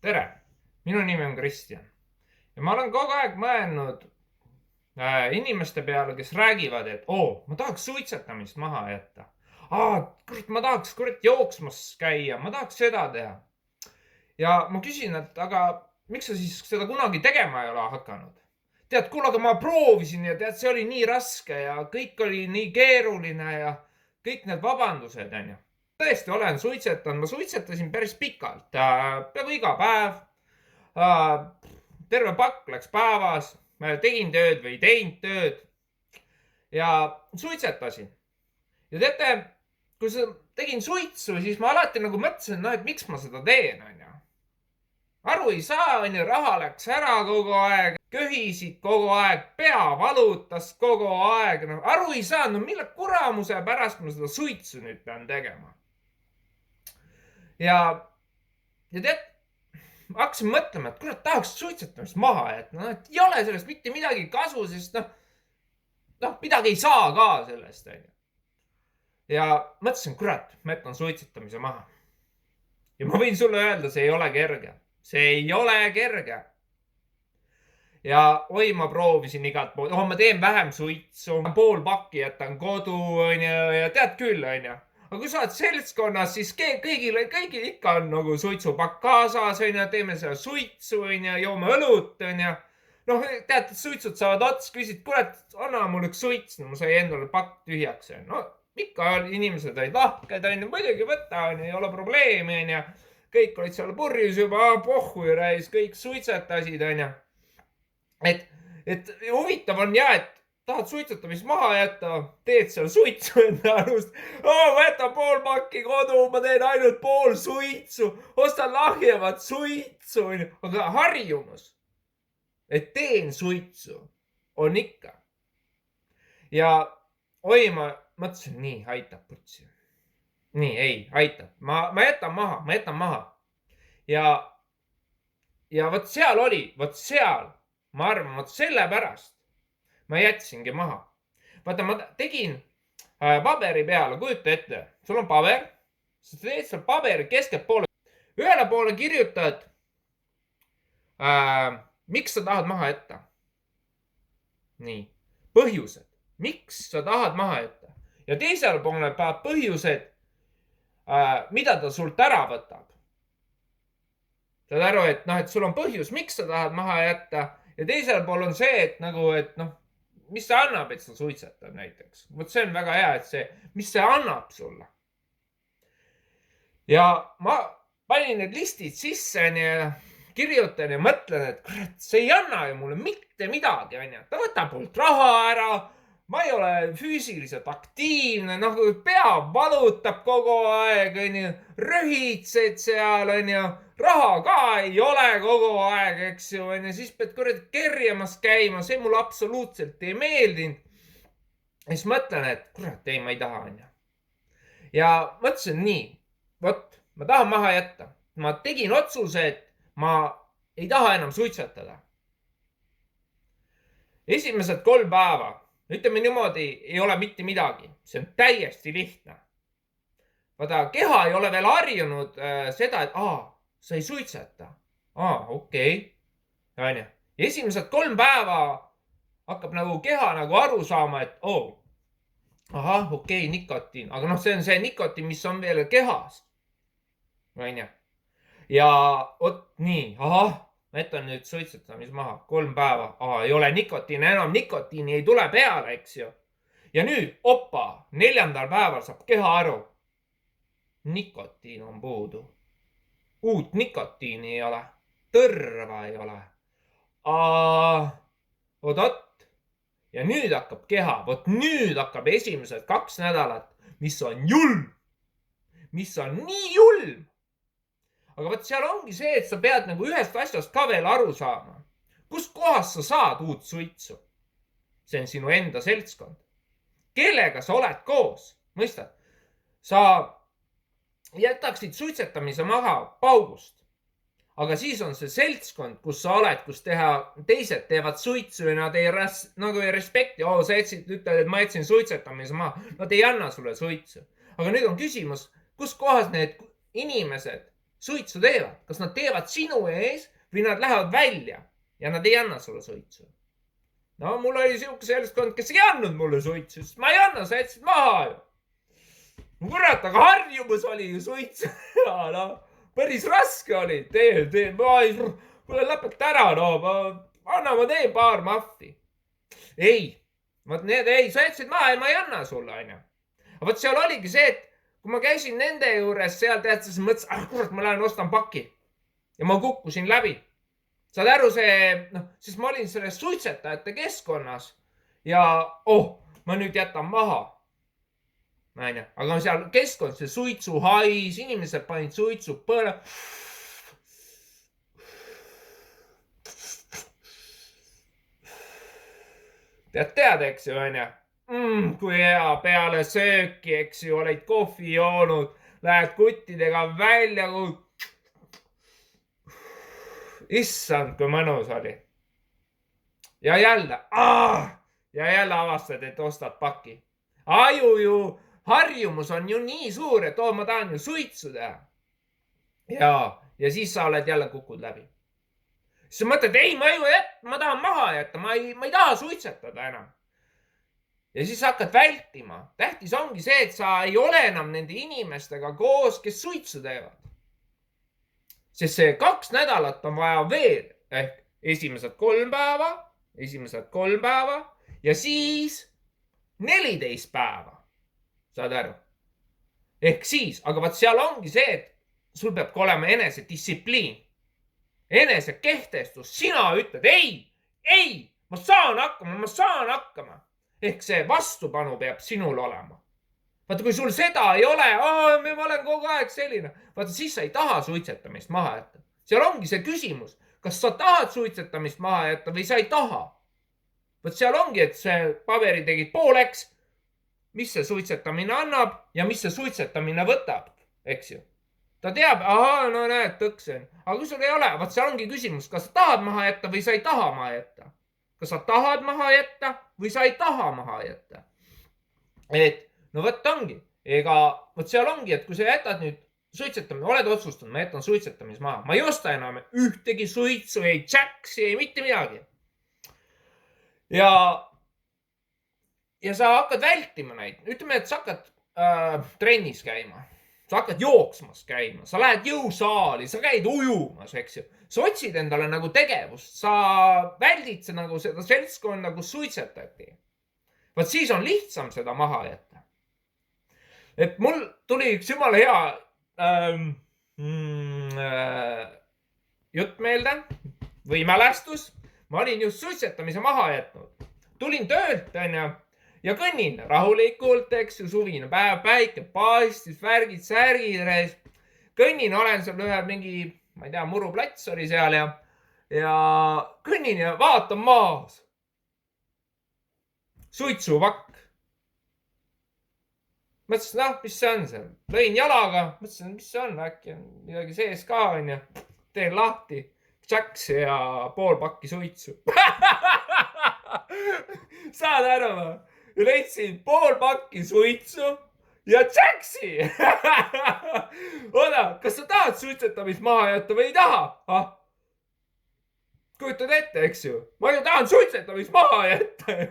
Tere, minu nimi on Kristjan ja ma olen kogu aeg mõelnud inimeste peale, kes räägivad, et ma tahaks suitsetamist maha jätta. Kurat, ma tahaks jooksmas käia, ma tahaks seda teha. Ja ma küsin, et aga miks sa siis seda kunagi tegema ei ole hakanud? Tead, kuule, aga ma proovisin ja tead, see oli nii raske ja kõik oli nii keeruline ja kõik need vabandused, on ju. Tõesti olen suitsetanud, ma suitsetasin päris pikalt, peaaegu iga päev. Terve pakk läks päevas, ma tegin tööd või ei teinud tööd ja suitsetasin. Ja teate, kui tegin suitsu, siis ma alati nagu mõtlesin, et miks ma seda teen, on ju. Aru ei saa, on ju, raha läks ära kogu aeg, köhisid kogu aeg, pea valutas kogu aeg. Aru ei saa, mille kuramuse pärast ma seda suitsu nüüd pean tegema. Ja tead, hakkasin mõtlema, et kurat, tahaks suitsetamist maha jätta. Et ei ole sellest mitte midagi kasu, sest midagi ei saa ka sellest. Ja mõtlesin, kurat, ma jätan suitsetamise maha. Ja ma võin sulle öelda, see ei ole kerge. See ei ole kerge. Ja ma proovisin igalt poolt. Ma teen vähem suitsu, pool pakki jätan kodu, on ju, ja tead küll, on ju. Aga kui sa oled seltskonnas, siis kõigil ikka on nagu suitsupakk kaasas, on ju, teeme seda suitsu, on ju, joome õlut, on ju. Tead, suitsud saavad ots, küsid, kurat, anna mul üks suits, ma sai endale pakk tühjaks. Ikka inimesed olid lahked, on ju, muidugi võtta, on ju, ei ole probleemi, on ju. Kõik olid seal purjus juba, pohhu ja rääis, kõik suitsetasid, on ju. Et huvitav on et tahad suitsetamist maha jätta, teed seal suitsu enda arust. Ma jätan pool pakki kodu, ma teen ainult pool suitsu, ostan lahjemat suitsu. Aga harjumus, et teen suitsu, on ikka. Ja ma mõtlesin, nii, aitab putsi. Nii, ei, aitab. Ma jätan maha. Ja võt seal oli, ma arvan, sellepärast ma jätsingi maha. Vaata, ma tegin paberi peale, kujuta ette, sul on paber, sa teed seal paberi keskelt poole. Ühele poole kirjutad, miks sa tahad maha jätta. Nii, põhjused, miks sa tahad maha jätta. Ja teisele poole paneb põhjused, mida ta sult ära võtab. Saad aru, et sul on põhjus, miks sa tahad maha jätta. Ja teisel pool on see, et mis see annab, et sa suitsetad näiteks. See on väga hea, et mis see annab sulle. Ja ma panin need listid sisse, kirjutan ja mõtlen, et kurat, see ei anna ju mulle mitte midagi. Ta võtab mult raha ära, ma ei ole füüsiliselt aktiivne, pea valutab kogu aeg, röhitsed seal, raha ka ei ole kogu aeg, eks ju, siis pead kerjamas käima, see mulle absoluutselt ei meeldinud. Ja siis mõtlen, et kurat, ei, ma ei taha. Ja mõtlesin nii, ma tahan maha jätta. Ma tegin otsuse, et ma ei taha enam suitsetada. Esimesed 3 päeva, ütleme niimoodi, ei ole mitte midagi. See on täiesti lihtne. Vaata, keha ei ole veel harjunud seda, et sa ei suitseta. Okei. Ja esimesed 3 päeva hakkab keha aru saama, et okei, nikotiin. Aga see on see nikotiin, mis on veel kehas. Ja nii, ma jätan nüüd suitsetamis maha 3 päeva. Ei ole nikotiini enam, nikotiini ei tule peale, eks ju. Ja nüüd, 4. päeval saab keha aru. Nikotiin on puudu. Uut nikotiini ei ole. Tõrva ei ole. Oot. Ja nüüd hakkab keha. Nüüd hakkab esimesed 2 nädalat, mis on julm. Mis on nii julm. Aga seal ongi see, et sa pead ühest asjast ka veel aru saama. Kust kohast sa saad uut suitsu? See on sinu enda seltskond. Kellega sa oled koos? Mõistad? Sa jätaksid suitsetamise maha paugust. Aga siis on see seltskond, kus sa oled, kus teised teevad suitsu ja nad ei respekti. Sa ütled, et ma jätsin suitsetamise maha. Nad ei anna sulle suitsu. Aga nüüd on küsimus, kus kohas need inimesed suitsu teevad, kas nad teevad sinu ees või nad lähevad välja ja nad ei anna sulle suitsu. No mul oli siuke seltskond, kes ei andnud mulle suitsu, sest ma ei anna, sa jätsid maha ju. Kurat, aga harjumus oli ju suitsu. No, päris raske oli. Kuule lõpeta ära, no. Anna, ma teen paar mahti. Ei, sa jätsid maha ja ma ei anna sulle, aina. Aga võt seal oligi see, et kui ma käisin nende juures seal, tead, siis mõtlesin, kurat, ma lähen ostan paki. Ja ma kukkusin läbi. Saad aru siis ma olin selles suitsetajate keskkonnas ja ma nüüd jätan maha. Aga seal keskkond, see suitsuhais, inimesed panid suitsu põle. Tead, eks ju, on ju? Kui hea peale sööki, eks ju, olid kohvi joonud, lähed kuttidega välja, issand, kui mõnus oli. Ja jälle avastad, et ostad paki. Aju ju, harjumus on ju nii suur, et ma tahan ju suitsu teha. Ja siis sa oled jälle kukud läbi. Siis sa mõtled, ei, ma tahan maha jätta, ma ei taha suitsetada enam. Ja siis hakkad vältima. Tähtis ongi see, et sa ei ole enam nende inimestega koos, kes suitsu teevad. Sest see 2 nädalat on vaja veel, ehk esimesed 3 päeva ja siis 14 päeva. Saad aru? Ehk siis, aga vaat seal ongi see, et sul peab olema enesedistsipliin. Enesekehtestus. Sina ütled, ei, ma saan hakkama. Ehk see vastupanu peab sinul olema. Vaata, kui sul seda ei ole, ma olen kogu aeg selline. Vaata, siis sa ei taha suitsetamist maha jätta. Seal ongi see küsimus, kas sa tahad suitsetamist maha jätta või sa ei taha. Vaat seal ongi, et see paberi tegid pooleks, mis see suitsetamine annab ja mis see suitsetamine võtab, eks ju. Ta teab, no näed, tõksen. Aga kui sul ei ole, vaat seal ongi küsimus, kas sa tahad maha jätta või sa ei taha maha jätta. Kas sa tahad maha jätta või sa ei taha maha jätta. Et no võt ongi. Võt seal ongi, et kui sa jätad nüüd suitsetamine, oled otsustanud, ma jätan suitsetamis maha. Ma ei osta enam ühtegi suitsu, ei Jaxi, ei mitte midagi. Ja sa hakkad vältima neid. Ütleme, et sa hakkad trennis käima. Sa hakkad jooksmas käima, sa lähed jõusaali, sa käid ujumas, eks ju. Sa otsid endale nagu tegevust, sa väldid nagu seda seltskonda, kus suitsetati. Vaat siis on lihtsam seda maha jätta. Et mul tuli üks jumala hea jutt meelde või mälestus. Ma olin just suitsetamise maha jätnud. Tulin töölt, ja kõnnin rahulikult, eks ju, suvine päev, päike paistis, värgid, särgid. Kõnnin, olen seal ühe mingi, ma ei tea, muruplats oli seal ja kõnnin ja vaatan maas. Suitsuvakk. Mõtlesin, mis see on seal? Lõin jalaga, mõtlesin, mis see on, äkki on midagi sees ka, on ju. Teen lahti, Jaxi ja pool pakki suitsu. Saad aru või? Ja leidsin pool pakki suitsu ja Jaxi. Oda, kas sa tahad suitsetamist maha jätta või ei taha? Kujutad ette, eks ju? Ma ju tahan suitsetamist maha jätta. Ja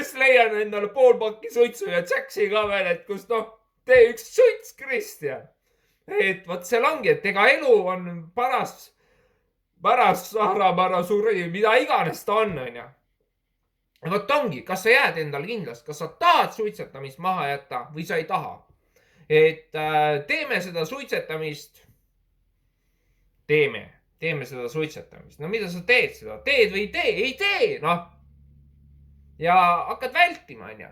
siis leian endale pool pakki suitsu ja Jaxi ka veel, et kus tee üks suits, Kristjan. Et vaat seal ongi, et ega elu on paras sahra suri, mida iganes ta on, on ju. Vot ongi, kas sa jääd endale kindlast, kas sa tahad suitsetamist maha jätta või sa ei taha. Et teeme seda suitsetamist. Teeme seda suitsetamist. No mida sa teed seda? Teed või ei tee? Ei tee, noh. Ja hakkad vältima, on ju.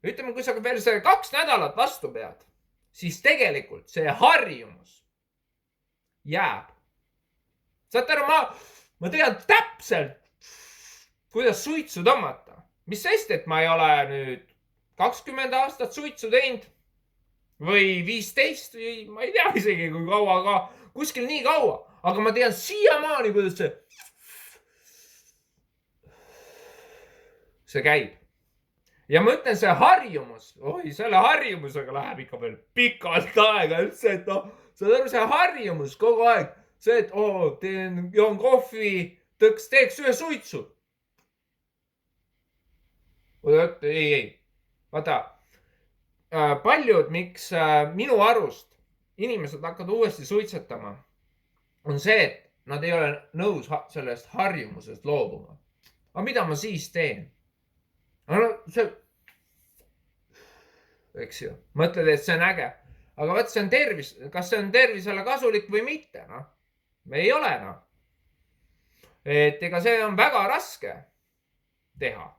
Ütleme, kui sa veel see 2 nädalat vastu pead, siis tegelikult see harjumus jääb. Saate aru, ma tean täpselt, kuidas suitsu tõmmata. Mis sest, et ma ei ole nüüd 20 aastat suitsu teinud või 15 või ma ei tea isegi kui kaua, aga kuskil nii kaua. Aga ma tean siiamaani, kuidas see käib. Ja ma ütlen, see harjumus, selle harjumusega läheb ikka veel pikalt aega üldse, et saad aru, see harjumus kogu aeg. See, et joon kohvi, teeks ühe suitsu. ei. Vaata, paljud, miks minu arust inimesed hakkavad uuesti suitsetama, on see, et nad ei ole nõus sellest harjumusest loobuma. Aga mida ma siis teen? Eks ju, mõtled, et see on äge. Aga vaat see on tervis, kas see on tervisele kasulik või mitte, noh. Ei ole, noh. Et ega see on väga raske teha.